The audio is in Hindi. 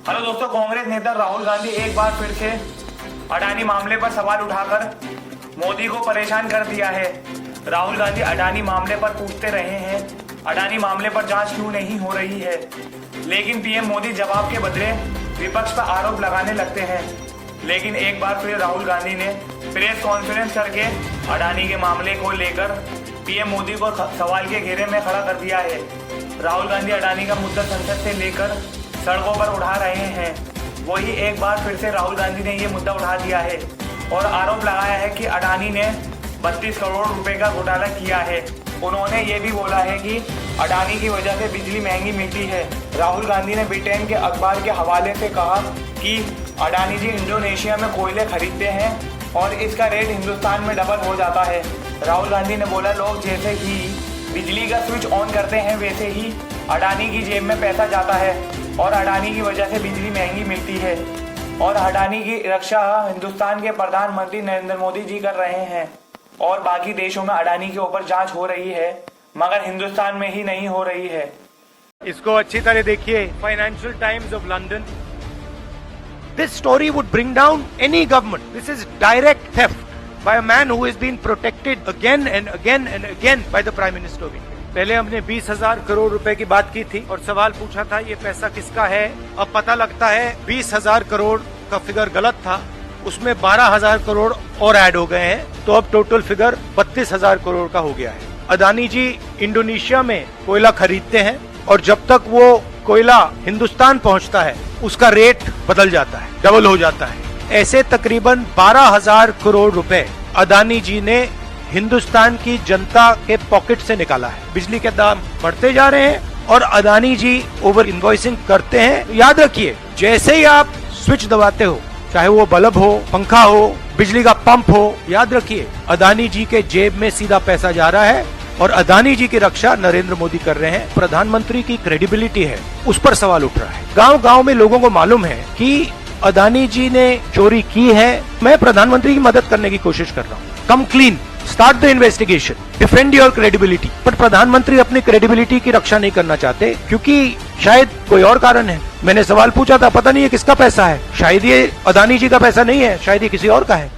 हेलो दोस्तों, कांग्रेस नेता राहुल गांधी एक बार फिर से अडानी मामले पर सवाल उठाकर मोदी को परेशान कर दिया है। राहुल गांधी अडानी मामले पर पूछते रहे हैं, अडानी मामले पर जांच क्यों नहीं हो रही है, लेकिन पीएम मोदी जवाब के बदले विपक्ष पर आरोप लगाने लगते हैं। लेकिन एक बार फिर राहुल गांधी ने प्रेस कॉन्फ्रेंस करके अडानी के मामले को लेकर पीएम मोदी को सवाल के घेरे में खड़ा कर दिया है। राहुल गांधी अडानी का मुद्दा संसद से लेकर सड़कों पर उठा रहे हैं। वही एक बार फिर से राहुल गांधी ने ये मुद्दा उठा दिया है और आरोप लगाया है कि अडानी ने 32 करोड़ रुपए का घोटाला किया है। उन्होंने ये भी बोला है कि अडानी की वजह से बिजली महंगी मिलती है। राहुल गांधी ने ब्रिटेन के अखबार के हवाले से कहा कि अडानी जी इंडोनेशिया में कोयले खरीदते हैं और इसका रेट हिंदुस्तान में डबल हो जाता है। राहुल गांधी ने बोला, लोग जैसे ही बिजली का स्विच ऑन करते हैं वैसे ही अडानी की जेब में पैसा जाता है और अडानी की वजह से बिजली महंगी मिलती है। और अडानी की रक्षा हिंदुस्तान के प्रधानमंत्री नरेंद्र मोदी जी कर रहे हैं और बाकी देशों में अडानी के ऊपर जांच हो रही है, मगर हिंदुस्तान में ही नहीं हो रही है। इसको अच्छी तरह देखिए, financial times of London. This story would bring down any government. This is direct theft by a man who has been protected again and again and again by the Prime Minister of India. पहले हमने 20,000 करोड़ रुपए की बात की थी और सवाल पूछा था ये पैसा किसका है। अब पता लगता है 20,000 करोड़ का फिगर गलत था, उसमें 12,000 करोड़ और ऐड हो गए हैं, तो अब टोटल फिगर 32,000 करोड़ का हो गया है। अडानी जी इंडोनेशिया में कोयला खरीदते हैं और जब तक वो कोयला हिंदुस्तान पहुंचता है उसका रेट बदल जाता है, डबल हो जाता है। ऐसे तकरीबन 12,000 करोड़ रुपए अडानी जी ने हिंदुस्तान की जनता के पॉकेट से निकाला है। बिजली के दाम बढ़ते जा रहे हैं और अडानी जी ओवर इन्वॉइसिंग करते हैं। याद रखिए, जैसे ही आप स्विच दबाते हो, चाहे वो बल्ब हो, पंखा हो, बिजली का पंप हो, याद रखिए अडानी जी के जेब में सीधा पैसा जा रहा है और अडानी जी की रक्षा नरेंद्र मोदी कर रहे हैं। प्रधानमंत्री की क्रेडिबिलिटी है, उस पर सवाल उठ रहा है। गांव गांव में लोगों को मालूम है कि अडानी जी ने चोरी की है। मैं प्रधानमंत्री की मदद करने की कोशिश कर रहा हूँ। कम clean, start the investigation, defend your credibility. पर प्रधानमंत्री अपनी क्रेडिबिलिटी की रक्षा नहीं करना चाहते क्योंकि शायद कोई और कारण है। मैंने सवाल पूछा था, पता नहीं है किसका पैसा है, शायद ये अडानी जी का पैसा नहीं है, शायद ये किसी और का है।